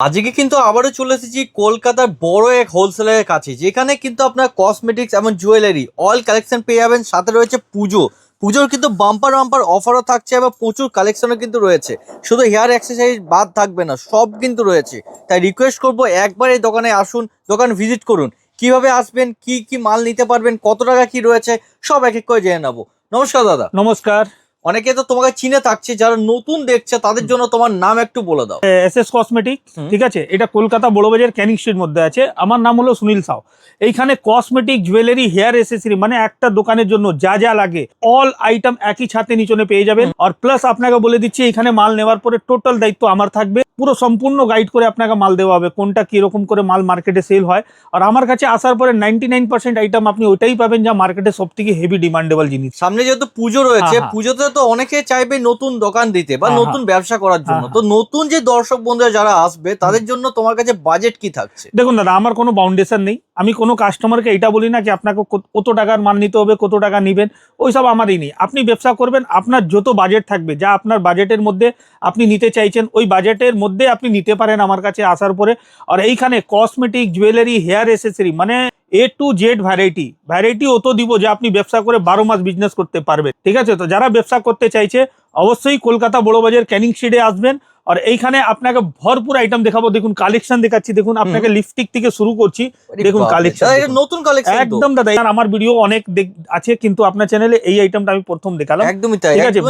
আজকে কিন্তু আবারও চলে এসেছি কলকাতার বড় এক হোলসেলারের কাছে, যেখানে কিন্তু আপনার কসমেটিক্স এবং জুয়েলারি অল কালেকশন পেয়ে যাবেন। সাথে রয়েছে পুজোর কিন্তু বাম্পার বাম্পার অফারও থাকছে এবং প্রচুর কালেকশনও কিন্তু রয়েছে। শুধু হেয়ার অ্যাক্সেসরিজ বাদ থাকবে না, সব কিন্তু রয়েছে। তাই রিকোয়েস্ট করবো একবার এই দোকানে আসুন, দোকান ভিজিট করুন। কিভাবে আসবেন, কি কি মাল নিতে পারবেন, কত টাকা কি রয়েছে, সব এক এক করে জেনে নেবো। নমস্কার দাদা। নমস্কার। অনেকে তো তোমাকে চিনে থাকছে, যারা নতুন দেখছে তাদের জন্য তোমার নাম একটু বলে দাও। এসএস কসমেটিক, ঠিক আছে, এটা কলকাতা বড়বাজার ক্যানিং স্ট্রিট মধ্যে আছে। আমার নাম হলো সুনীল সাউ। এইখানে কসমেটিক, জুয়েলারি, হেয়ার এসেসরি মানে একটা দোকানের জন্য যা যা লাগে অল আইটেম একই ছাতে নিচনে পেয়ে যাবেন। আর প্লাস আপনাকে বলে দিচ্ছি, এখানে মাল নেওয়ার পরে টোটাল দায়িত্ব আমার থাকবে। পুরো সম্পূর্ণ গাইড করে আপনাকে মাল দেওয়া হবে, কোনটা কিরকম করে মাল মার্কেটে সেল হয়। আর আমার কাছে আসার পরে 99% আইটেম আপনি ওইটাই পাবেন যা মার্কেটে সব থেকে হেভি ডিমান্ডেবল জিনিস। সামনে যেহেতু পুজো রয়েছে, পুজোতে তো অনেকে চাইবে নতুন দোকান দিতে বা নতুন ব্যবসা করার জন্য। তো নতুন যে দর্শক বন্ধুরা যারা আসবে তাদের জন্য তোমার কাছে বাজেট কি থাকছে? দেখুন দাদা, আমার কোনো বাউন্ডেশন নেই। আমি কোনো কাস্টমারকে এটা বলি না কি আপনাকে কত টাকার মাল নিতে হবে, কত টাকা নেবেন, ওইসব আমারই নেই। আপনি ব্যবসা করবেন, আপনার যত বাজেট থাকবে, যা আপনার বাজেটের মধ্যে আপনি নিতে চাইছেন, ওই বাজেটের মধ্যে আপনি নিতে পারেন আমার কাছে আসার পরে। আর এইখানে কসমেটিক, জুয়েলারি, হেয়ার এসেসরি মানে A to Z ভ্যারাইটি অত দিব যে আপনি ব্যবসা করে 12 মাস বিজনেস করতে পারবেন। ঠিক আছে, তো যারা ব্যবসা করতে চাইছে অবশ্যই কলকাতা বড়বাজার ক্যানিং স্ট্রিটে আসবেন। আর এইখানে আপনাকে ভরপুর আইটেম দেখাবো। দেখুন কালেকশন দেখাচ্ছি, দেখুন আপনাকে লিপস্টিক থেকে শুরু করছি। দেখুন কালেকশন, নতুন কালেকশন একদম দাদা। আমার ভিডিও অনেক আছে, কিন্তু আপনার চ্যানেলে এই আইটেমটা আমি প্রথম দেখালাম। একদমই তাই, ঠিক আছে,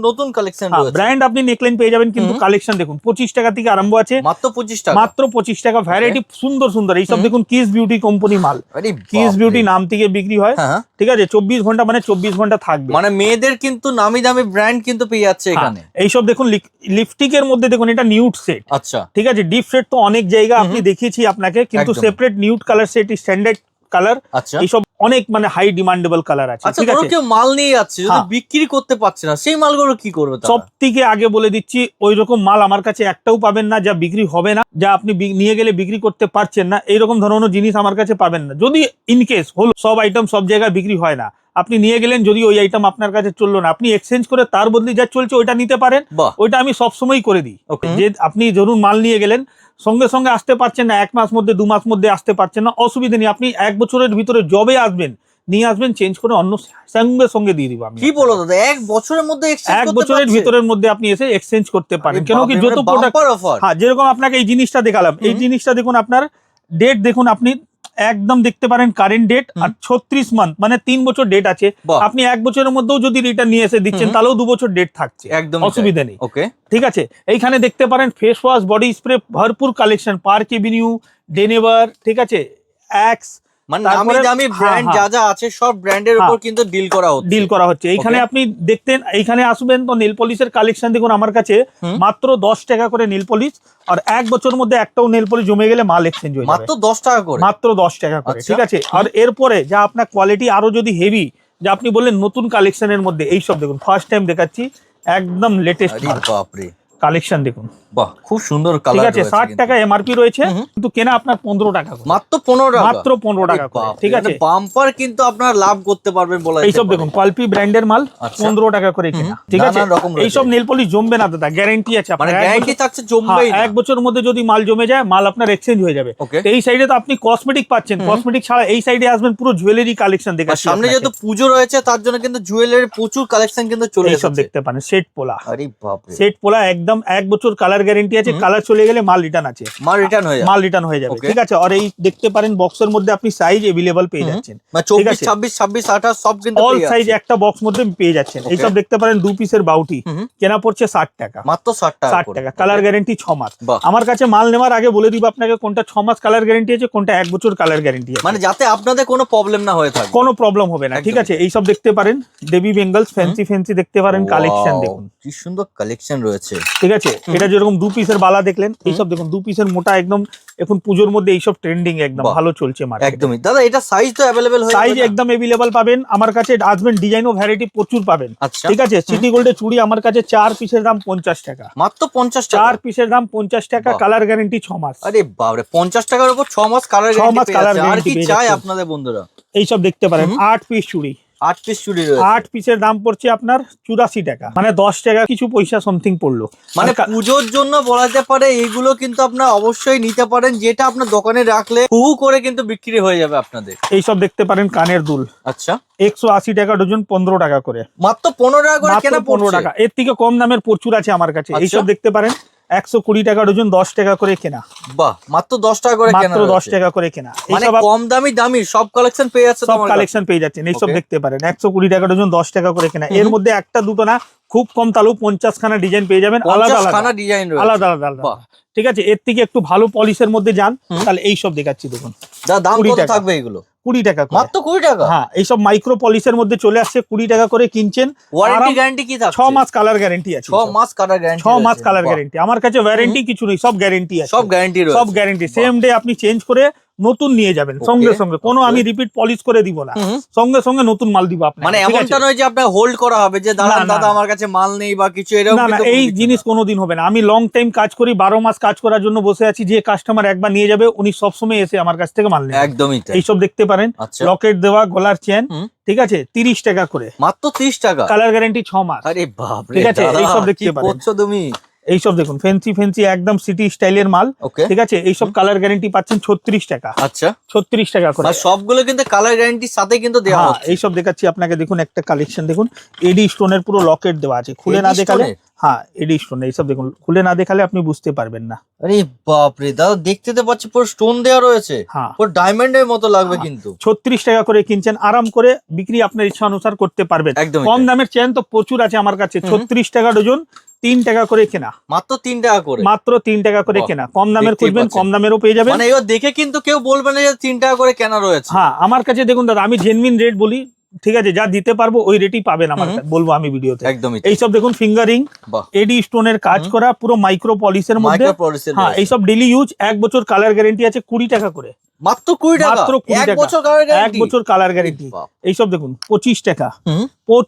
নতুন কালেকশন রয়েছে। ব্র্যান্ড আপনি নেকলাইন পেয়ে যাবেন, কিন্তু কালেকশন দেখুন 25 টাকা থেকে আরম্ভ আছে। মাত্র 25 টাকা, মাত্র 25 টাকা। ভ্যারাইটি সুন্দর সুন্দর। এইসব দেখুন কিস বিউটি কোম্পানি মাল। কিস বিউটি নাম থেকে বিক্রি হয়। ঠিক আছে, 24 ঘন্টা মানে 24 ঘন্টা থাকবে। মানে মেয়েদের কিন্তু নামি দামি ব্র্যান্ড কিন্তু পেয়ে যাচ্ছে এখানে। এইসব দেখুন লিপস্টিকের মধ্যে দেখুন এটা নিউড সেট। আচ্ছা, ঠিক আছে, ডিপ সেট তো অনেক জায়গা আপনি দেখিয়েছি আপনাকে, কিন্তু separate nude colour set, standard colour. আচ্ছা, এইসব অনেক মানে হাই ডিমান্ডেবল কালার আছে। ঠিক আছে, কেউ মাল নিয়ে যাচ্ছে, যদি বিক্রি করতে পারছে না, সেই মালগুলো কি করবে? সব থেকে আগে বলে দিচ্ছি, ওই রকম মাল আমার কাছে একটাও পাবেন না যা বিক্রি হবে না, যা আপনি নিয়ে গেলে বিক্রি করতে পারছেন না, এইরকম ধরনের জিনিস আমার কাছে পাবেন না। যদি ইনকেস হলো সব আইটেম সব জায়গায় বিক্রি হয় না, আপনি নিয়ে গেলেন, যদি ওই আইটেম আপনার কাছে চললো না, আপনি এক্সচেঞ্জ করে তার বদলে যা চলছে ওইটা নিতে পারেন। ওইটা আমি সবসময় করে দিই। যে আপনি ধরুন মাল নিয়ে গেলেন, সঙ্গে সঙ্গে আসতে পারছেন না, 1 মাস মধ্যে 2 মাস মধ্যে আসতে পারছেন না, অসুবিধা নেই। আপনি 1 বছরের ভিতরে জবে আসবেন, নিয়ে আসবেন, চেঞ্জ করে অন্য সঙ্গে সঙ্গে দিয়ে দিব। কি বলো দাদা, 1 বছরের মধ্যে 1 বছরের ভিতরের মধ্যে আপনি এসে এক্সচেঞ্জ করতে পারেন। কেন কি যত প্রোডাক্ট, যেরকম আপনাকে এই জিনিসটা দেখালাম, এই জিনিসটা দেখুন, আপনার ডেট দেখুন, আপনি একদম দেখতে পারেন কারেন্ট ডেট, আর 36 মান্থ মানে 3 বছর ডেট আছে। আপনি 1 বছরের মধ্যেও যদি রিটার্ন নিয়ে এসে দিচ্ছেন, তাহলেও 2 বছর ডেট থাকছে, একদম অসুবিধা নেই। ঠিক আছে, এইখানে দেখতে পারেন ফেস ওয়াশ, বডি স্প্রে, ভরপুর কালেকশন, পার্ক এভিনিউ, ডেনেভার, ঠিক আছে, অ্যাক্স, মানে নামি দামি ব্র্যান্ড যা যা আছে সব ব্র্যান্ডের উপর কিন্তু ডিল করা হচ্ছে। এইখানে আপনি দেখতেন, এইখানে আসবেন তো নেল পলিশের কালেকশন দেখুন আমার কাছে মাত্র 10 টাকা করে নেল পলিশ। আর 1 বছরের মধ্যে একটাও নেল পলিশ জমে গেলে মাল এক্সচেঞ্জ হয়ে যাবে, মাত্র 10 টাকা করে, মাত্র 10 টাকা করে। ঠিক আছে, আর এরপরে যা আপনার কোয়ালিটি আরো যদি হেভি, যা আপনি বললেন নতুন কালেকশনের মধ্যে, এইসব দেখুন ফার্স্ট টাইম দেখাচ্ছি, একদম লেটেস্ট কালেকশন দেখুন। বাহ, খুব সুন্দর কালার। ঠিক আছে, 60 টাকা এমআরপি রয়েছে, কিন্তু কেনা আপনার 15 টাকা, মাত্র 15 টাকা। ঠিক আছে, বাম্পার কিন্তু আপনারা লাভ করতে পারবেন বলা যায়। এইসব দেখুন পালপি ব্র্যান্ডের মাল, 15 টাকা করে কেনা। ঠিক আছে, এইসব নেল পলিশ জমবে না দাদা, গ্যারান্টি আছে। মানে গ্যারান্টি থাকছে জমবেই না। 1 বছরের মধ্যে যদি মাল জমে যায়, মাল আপনার এক্সচেঞ্জ হয়ে যাবে। এই সাইডে তো আপনি কসমেটিক পাচ্ছেন, কসমেটিক ছাড়া এই সাইডে আসবেন, পুরো জুয়েলারি কালেকশন দেখাচ্ছি। সামনে যেহেতু পুজো রয়েছে, তার জন্য কিন্তু জুয়েলারি প্রচুর কালেকশন কিন্তু চলে এসেছে। এইসব দেখতে পারেন সেট পোলা। আরে বাপ রে, সেট পোলা একদম 1 বছর কালার গ্যারান্টি আছে, কালার চলে গেলে মাল রিটার্ন আছে, মাল রিটার্ন হয়ে যাবে। ঠিক আছে, আর এই দেখতে পারেন বক্সের মধ্যে আপনি সাইজ अवेलेबल পেয়ে যাচ্ছেন, 24 26 26 28 সব কিন্তু অল সাইজ একটা বক্স মধ্যে পেয়ে যাচ্ছেন। এইসব দেখতে পারেন 2 পিসের বাউটি, কেনা পড়ছে 60 টাকা, মাত্র 60 টাকা। কালার গ্যারান্টি 6 মাস। আমার কাছে মাল নেওয়ার আগে বলে দিব আপনাকে কোনটা 6 মাস কালার গ্যারান্টি আছে, কোনটা 1 বছর কালার গ্যারান্টি আছে, মানে যাতে আপনাদের কোনো প্রবলেম না হয়ে থাকে, কোনো প্রবলেম হবে না। ঠিক আছে, এইসব দেখতে পারেন দেবী বেঙ্গলস, ফ্যান্সি দেখতে পারেন, কালেকশন দেখুন কি সুন্দর কালেকশন রয়েছে। ঠিক আছে, এটা যেরকম 2 পিসের বালা দেখলেন, এইসব দেখুন 2 পিসের মোটা, একদম এখন পুজোর মধ্যে এইসব ট্রেন্ডিং, একদম ভালো চলছে মার্কেটে। একদমই দাদা, এটা সাইজ তো अवेलेबल হয়ে যাবে, সাইজ একদম अवेलेबल পাবেন আমার কাছে। আসবেন, ডিজাইন ও ভ্যারাইটি প্রচুর পাবেন। ঠিক আছে, সিটি গোল্ডের চুড়ি আমার কাছে 4 পিসের দাম 50 টাকা, মাত্র 50 টাকা, 4 পিসের দাম 50 টাকা, কালার গ্যারান্টি 6 মাস। আরে বাপ রে, 50 টাকার উপর 6 মাস কালার গ্যারান্টি, আর কি চাই আপনাদের বন্ধুরা। এইসব দেখতে পারেন 8 পিস চুড়ি, 8 পিস চুড়ি রয়েছে। 8 পিসের দাম পড়ছে আপনার 84 টাকা, মানে 10 টাকা কিছু পয়সা সামথিং পড়লো। মানে পুজোর জন্য বলা যেতে পারে এইগুলো কিন্তু আপনার অবশ্যই নিতে পারেন, যেটা আপনার দোকানে রাখলে হু করে কিন্তু বিক্রি হয়ে যাবে আপনাদের। এইসব দেখতে পারেন কানের দুল। আচ্ছা, 180 টাকা ডজন, 15 টাকা করে। মাত্র 15 টাকা করে কেনা 15 টাকা, এর থেকে কম দামের প্রচুর আছে আমার কাছে। এইসব দেখতে পারেন 120 টাকা ডজন, 10 টাকা করে কেনা। বাহ, মাত্র 10 টাকা করে কেনা, মাত্র 10 টাকা করে কেনা। মানে এইসব কম দামি সব কালেকশন পেয়ে যাচ্ছে, সব কালেকশন পেয়ে যাচ্ছেন। এইসব দেখতে পারেন 120 টাকা ডজন, 10 টাকা করে কেনা। এর মধ্যে একটা দুটো না, খুব কম তালু 50 খানা ডিজাইন পেয়ে যাবেন, আলাদা আলাদা ডিজাইন, আলাদা আলাদা। ঠিক আছে, এর থেকে একটু ভালো পলিশের মধ্যে যান, তাহলে এইসব দেখাচ্ছি দেখুন। দাম কত থাকবে এগুলো? 20 টাকা, মাত্র 20 টাকা। হ্যাঁ, এইসব মাইক্রো পলিশের মধ্যে চলে আসছে, 20 টাকা করে কিনছেন। ওয়ারেন্টি গ্যারান্টি কি থাকছে? 6 মাস কালার গ্যারান্টি আছে। 6 মাস কালার গ্যারান্টি, 6 মাস কালার গ্যারান্টি। আমার কাছে ওয়ারেন্টি কিছু নেই, সব গ্যারান্টি আছে, সব গ্যারান্টি রয়েছে, সব গ্যারান্টি। সেম ডে আপনি চেঞ্জ করে নতুন নিয়ে যাবেন সঙ্গে সঙ্গে, কোনো আমি রিপিট পলিশ করে দিব না, সঙ্গে সঙ্গে নতুন মাল দিব আপনাকে। মানে এমনটা নয় যে আপনার হোল্ড করা হবে যে দাদা আমার কাছে মাল নেই বা কিছু, এরকম না, এই জিনিস কোনোদিন হবে না। আমি লং টাইম কাজ করি, 12 মাস কাজ করার জন্য বসে আছি। যে কাস্টমার একবার নিয়ে যাবে উনি সবসময় এসে আমার কাছ থেকে মাল নেবে। একদমই তাই। এইসব দেখতে পারেন, লকেট দেওয়া গলার চেন, ঠিক আছে, 30 টাকা করে, মাত্র 30 টাকা, কালার গ্যারান্টি 6 মাস। আরে বাপ রে, ঠিক আছে, এইসব দেখতে পারেন তুমি। এইসব দেখুন ফ্যান্সি একদম সিটি স্টাইলের মাল, ঠিক আছে। এইসব কালার গ্যারান্টি পাচ্ছেন 36 টাকা। আচ্ছা, 36 টাকা করে। সবগুলো কিন্তু কালার গ্যারান্টির সাথে কিন্তু দেওয়া হচ্ছে। এইসব দেখাচ্ছি আপনাকে, দেখুন একটা কালেকশন দেখুন, এডি স্টোনের পুরো লকেট দেওয়া আছে, খুলে না দেখালে, হ্যাঁ এডি স্টোন, এইসব দেখুন, খুলে না দেখালে আপনি বুঝতে পারবেন না। আরে বাপ রে দাদা, দেখতে তো পাচ্ছি পুরো স্টোন দেওয়া রয়েছে, হ্যাঁ পুরো ডায়মন্ডের মতো লাগবে কিন্তু। 36 টাকা করে কিনছেন, আরাম করে বিক্রি আপনার ইচ্ছা অনুসার করতে পারবেন। একদম কম দামের চেন তো প্রচুর আছে আমার কাছে, 36 টাকা ডজন, 3 টাকা করে কেনা, মাত্র 3 টাকা করে, মাত্র 3 টাকা করে কেনা। কম দামের খুঁজবেন, কম দামেরও পেয়ে যাবেন। মানে এবার দেখে কিন্তু কেউ বলবে না যে 3 টাকা করে কেনা রয়েছে। হ্যাঁ, আমার কাছে দেখুন দাদা, আমি জেনুইন রেট বলি, ঠিক আছে, যা দিতে পারবো ওই রেটই পাবেন আমার কাছে, বলবো আমি ভিডিওতে। একদমই। এইসব দেখুন ফিঙ্গারিং, এডি স্টোনের কাজ করা, পুরো মাইক্রো পলিশের মধ্যে। হ্যাঁ, এইসব ডেইলি ইউজ, 1 বছর কালার গ্যারান্টি আছে, 20 টাকা করে, মাত্র 20 টাকা, মাত্র 20 টাকা, 1 বছর কালার গ্যারান্টি। এইসব দেখুন 25 টাকা,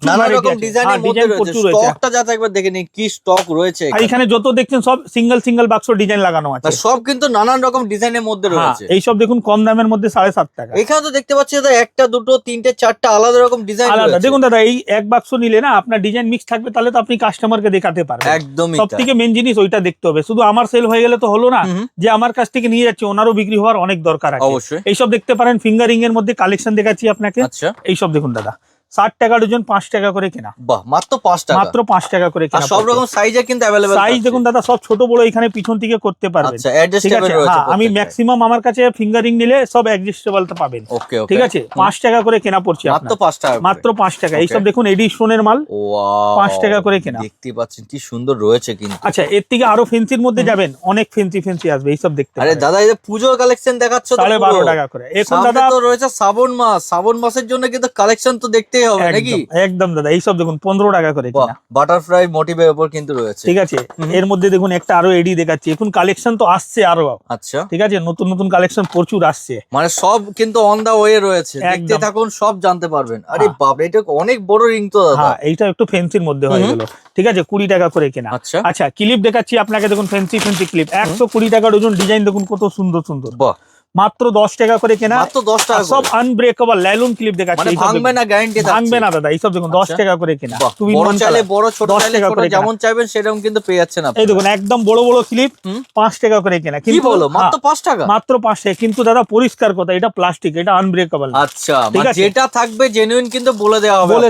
নানা রকম ডিজাইনের মধ্যে রয়েছে। স্টকটা যা একবার দেখে নিন কি স্টক রয়েছে এখানে, যত দেখছেন সব সিঙ্গেল বাক্স ডিজাইন লাগানো আছে, সব কিন্তু নানান রকম ডিজাইনের মধ্যে রয়েছে। এইসব দেখুন কম দামের মধ্যে 7.5 টাকা। এখানে তো দেখতে পাচ্ছি দাদা একটা দুটো তিনটে চারটা আলাদা রকম ডিজাইন রয়েছে। দেখুন দাদা, এই এক বাক্স নিলে না আপনার ডিজাইন মিক্স থাকবে, তাহলে তো আপনি কাস্টমারকে দেখাতে পারবেন। একদমই, সবথেকে মেইন জিনিস ওইটা দেখতে হবে। শুধু আমার সেল হয়ে গেলে তো হলো না, যে আমার কাছ থেকে নিয়ে যাচ্ছে ওনারও বিক্রি হওয়ার অনেক দরকার আছে। অবশ্যই। এইসব দেখতে পারেন ফিঙ্গারিং এর মধ্যে কালেকশন দেখাচ্ছি আপনাকে। আচ্ছা, এইসব দেখুন দাদা, 60 টাকা ডজন, 5 টাকা করে কেনা। বাহ, মাত্র 5 টাকা, মাত্র 5 টাকা করে কেনা। সব রকম সাইজে কিন্তু अवेलेबल। সাইজ দেখুন দাদা, সব ছোট বড় এখানে পিছন থেকে করতে পারবেন। আচ্ছা, অ্যাডজাস্টেবল রয়েছে। আমি ম্যাক্সিমাম আমার কাছে ফিঙ্গারিং নিলে সব অ্যাডজাস্টেবল টা পাবেন। ওকে, ঠিক আছে, 5 টাকা করে কেনা পড়ছে মাত্র 5 টাকা, মাত্র 5 টাকা। এইসব দেখুন এডি স্টোনের মাল, ওয়াও, 5 টাকা করে কেনা। দেখতে পাচ্ছেন কি সুন্দর রয়েছে কিন্তু। আচ্ছা, এর থেকে আরো ফেন্সির মধ্যে যাবেন, অনেক ফেন্সি আসবে, এইসব দেখতে। আরে দাদা, এই যে পূজোর কালেকশন দেখাচ্ছ তো 12.5 টাকা করে। এখন দাদা তো রয়েছে শ্রাবণ মাসের জন্য কিন্তু কালেকশন তো দেখতেই হবে নাকি? একদম দাদা, এইসব দেখুন 15 টাকা করে কেনা। বাটারফ্লাই মোটিভের উপর কিন্তু রয়েছে। ঠিক আছে, এর মধ্যে দেখুন একটা আরো এডি দেখাচ্ছি। এখন কালেকশন তো আসছে আরো। আচ্ছা, ঠিক আছে, নতুন কালেকশন প্রচুর আসছে, মানে সব কিন্তু অন দা ওয়ে রয়েছে, দেখতে থাকুন সব জানতে পারবেন। আরে বাপ রে, এটা অনেক বড় রিং তো দাদা। হ্যাঁ, এইটা একটু ফ্যান্সির মধ্যে হয়ে গেল। ঠিক আছে, 20 টাকা করে কেনা। আচ্ছা, ক্লিপ দেখাচ্ছি আপনাকে, দেখুন ফ্যান্সি ক্লিপ, 120 টাকা ডজন। ডিজাইন দেখুন কত সুন্দর সুন্দর, বাহ, মাত্র 10 টাকা করে কেনা, মাত্র 10 টাকা। সব আনব্রেকেবল লাইলন ক্লিপ দেখাচ্ছি, মানে ভাঙবে না, গ্যারান্টি থাকছে, ভাঙবে না দাদা। এইসব দেখুন 10 টাকা করে কেনা। তুমি বড় চাইলে বড়, ছোট চাইলে ছোট, যেমন চাইবেন সেরকম কিন্তু পেয়ে যাচ্ছেন আপনি। এই দেখুন একদম বড় ক্লিপ 5 টাকা করে কেনা। কি বলো, মাত্র 5 টাকা? মাত্র 5 টাকা। কিন্তু দাদা পরিষ্কার কথা, এটা প্লাস্টিক, এটা আনব্রেকেবল। আচ্ছা, মানে যেটা থাকবে জেনুইন কিন্তু বলে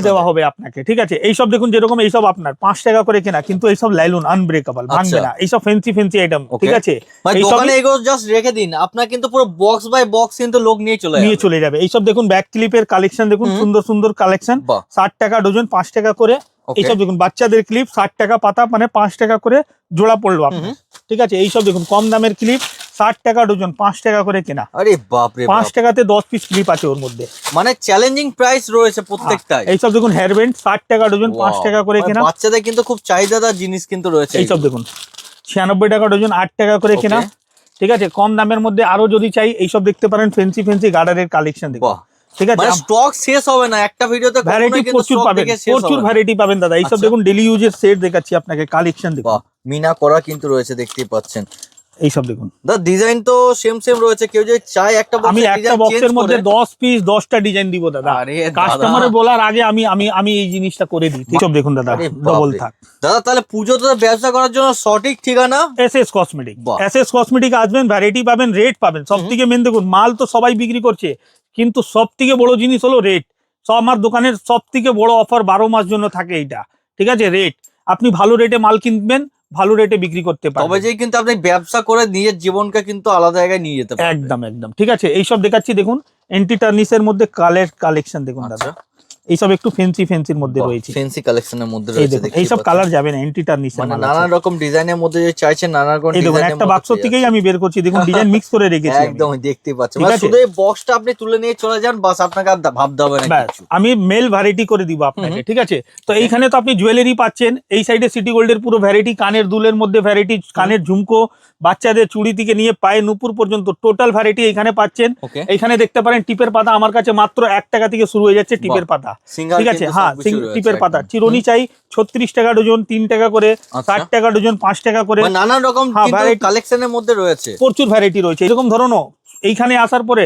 দেওয়া হবে আপনাকে। ঠিক আছে, এইসব দেখুন যেরকম এইসব আপনার 5 টাকা করে কেনা, কিন্তু এইসব লাইলন আনব্রেকেবল, ভাঙবে না। এইসব ফ্যান্সি আইটেম। ঠিক আছে, মানে দোকানে এগুলো জাস্ট রেখে দিন, আপনার কিন্তু পুরো বক্স বাই বক্স কিন্তু লোক নিয়ে চলে যাবে। এইসব দেখুন ব্যাক ক্লিপের কালেকশন দেখুন, সুন্দর কালেকশন, 60 টাকা ডজন, 5 টাকা করে। এইসব দেখুন বাচ্চাদের ক্লিপ, 60 টাকা পাতা, মানে 5 টাকা করে জোড়া পড়লো আপনার। ঠিক আছে, এইসব দেখুন কম দামের ক্লিপ, 60 টাকা ডজন, 5 টাকা করে কেনা। আরে বাপ রে, 5 টাকাতে 10 পিস ক্লিপ আছে ওর মধ্যে, মানে চ্যালেঞ্জিং প্রাইস রয়েছে প্রত্যেকটাই। এইসব দেখুন হেয়ার ব্যান্ড, 60 টাকা ডজন, 5 টাকা করে কেনা। বাচ্চাদের কিন্তু খুব চাহিদাদার জিনিস কিন্তু রয়েছে। এইসব দেখুন 96 টাকা ডজন, 8 টাকা করে কেনা। ঠিক আছে, কম দামের মধ্যে আরো যদি চাই, এইসব দেখতে পারেন ফ্যান্সি গার্ডারের কালেকশন দেখুন। ঠিক আছে, মানে স্টক শেষ হবে না একটা ভিডিওতে, ভ্যারাইটি প্রচুর পাবেন, প্রচুর ভ্যারাইটি পাবেন দাদা। এইসব দেখুন ডেইলি ইউজের সেট দেখাচ্ছি আপনাকে, কালেকশন দেখুন। মিনা করা কিন্তু রয়েছে, দেখতেই পাচ্ছেন। এইসব দেখুন, দা ডিজাইন তো সেম রয়েছে, কেউ যদি চায় একটা আমি একটা বক্সের মধ্যে 10 পিস 10টা ডিজাইন দিব দাদা। আরে কাস্টমারের বলার আগে আমি এই জিনিসটা করে দিই। এইসব দেখুন দাদা, আরে ডবল বাপরে। থাক। দাদা তাহলে পুজোতে ব্যবসা করার জন্য সঠিক ঠিকানা এসএস কসমেটিক। বাহ। এসএস কসমেটিক আসবেন, ভ্যারাইটি পাবেন, রেট পাবেন। সব থেকে মেন দেখুন, মাল তো সবাই বিক্রি করছে, কিন্তু সব থেকে বড় জিনিস হলো রেট। সব আমার দোকানের সব থেকে বড় অফার 12 মাস জন্য থাকে এইটা, ঠিক আছে? রেট, আপনি ভালো রেটে মাল কিনবেন, ভালো রেটে বিক্রি করতে তবে পারবেন। যে কিন্তু আপনি ব্যবসা করে নিজের জীবনকে কিন্তু আলাদা জায়গায় নিয়ে যেতে পারবেন। একদম একদম ঠিক আছে। এইসব দেখাচ্ছি দেখুন, এন্টি টার্নিসের মধ্যে কালেকশন দেখুন দাদা, আচ্ছা, এইসব একটু ফেন্সির মধ্যে রয়েছে। ফ্যান্সি কালেকশনের মধ্যে এই রয়েছে, দেখুন, দেখতেই এইসব পাচ্ছেন। কালার যাবে না, এন্টি টার্নিসের মানে মাল নানান আছে। রকম ডিজাইনের মধ্যে যে চাইছেন নানান রকম এই দেখুন, ডিজাইনের একটা মধ্যে বাক্স পেয়ে থেকেই যাচ্ছেন। আমি বের করছি, দেখুন ডিজাইন মিক্স করে রেখেছি আমি। একদম দেখতে পাচ্ছেন, ঠিক মানে আছে? শুধু এই বক্সটা আপনি তুলে নিয়ে চলে যান, বাস আপনাকে আর ভাবতে হবে না ব্যাস, কিছু। আমি মেল ভ্যারাইটি করে দিব আপনাকে, ঠিক আছে? তো এইখানে তো আপনি জুয়েলারি পাচ্ছেন, এই সাইডে সিটি গোল্ডের পুরো ভ্যারাইটি, কানের দুলের মধ্যে ভ্যারাইটি, কানের ঝুমকো, বাচ্চাদের চুড়ি থেকে নিয়ে পায়ে নুপুর পর্যন্ত টোটাল ভ্যারাইটি এখানে পাচ্ছেন। ওকে, এইখানে দেখতে পারেন টিপের পাতা আমার কাছে মাত্র 1 টাকা থেকে শুরু হয়ে যাচ্ছে টিপের পাতা, সিঙ্গেল ঠিক আছে? হ্যাঁ, টিপের পাতা চিরুনি চাই 36 টাকা ডজন, 3 টাকা করে, 60 টাকা ডজন, 5 টাকা করে, নানান রকম হ্যাঁ, variety। কালেকশনের মধ্যে রয়েছে। প্রচুর ভ্যারাইটি রয়েছে। এরকম ধরনও এইখানে আসার পরে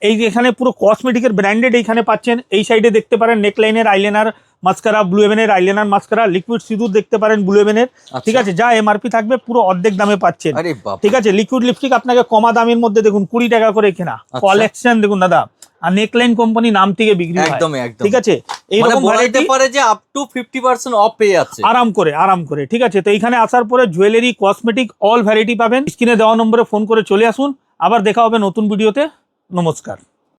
এই যে এখানে পুরো কসমেটিকের ব্র্যান্ডেড এইখানে পাচ্ছেন। এই সাইডে দেখতে পারেন নেকলাইনের আইলাইনার মাস্কারা, ব্লু হেভেনের আইলাইনার মাস্কারা, লিকুইড সিঁদুর দেখতে পারেন ব্লু হেভেনের, ঠিক আছে? যা এমআরপি থাকবে পুরো অর্ধেক দামে পাচ্ছেন, আরে বাপ, ঠিক আছে? লিকুইড লিপস্টিক আপনাকে কমা দামের মধ্যে দেখুন 20 টাকা করে কেনা, কালেকশন দেখুন দাদা। আর নেকলাইন কোম্পানি নাম থেকে বিক্রি হয়, একদম একদম, ঠিক আছে? মানে এইরকম বলা ভ্যারাইটি যেতে পারে যে আপ টু 50% অফ পেয়ে যাচ্ছে আরাম করে, ঠিক আছে? তো এইখানে আসার পরে জুয়েলারি, কসমেটিক অল ভ্যারাইটি পাবেন। স্ক্রিনে দেওয়া নম্বরে ফোন করে চলে আসুন। আবার দেখা হবে নতুন ভিডিওতে। নমস্কার।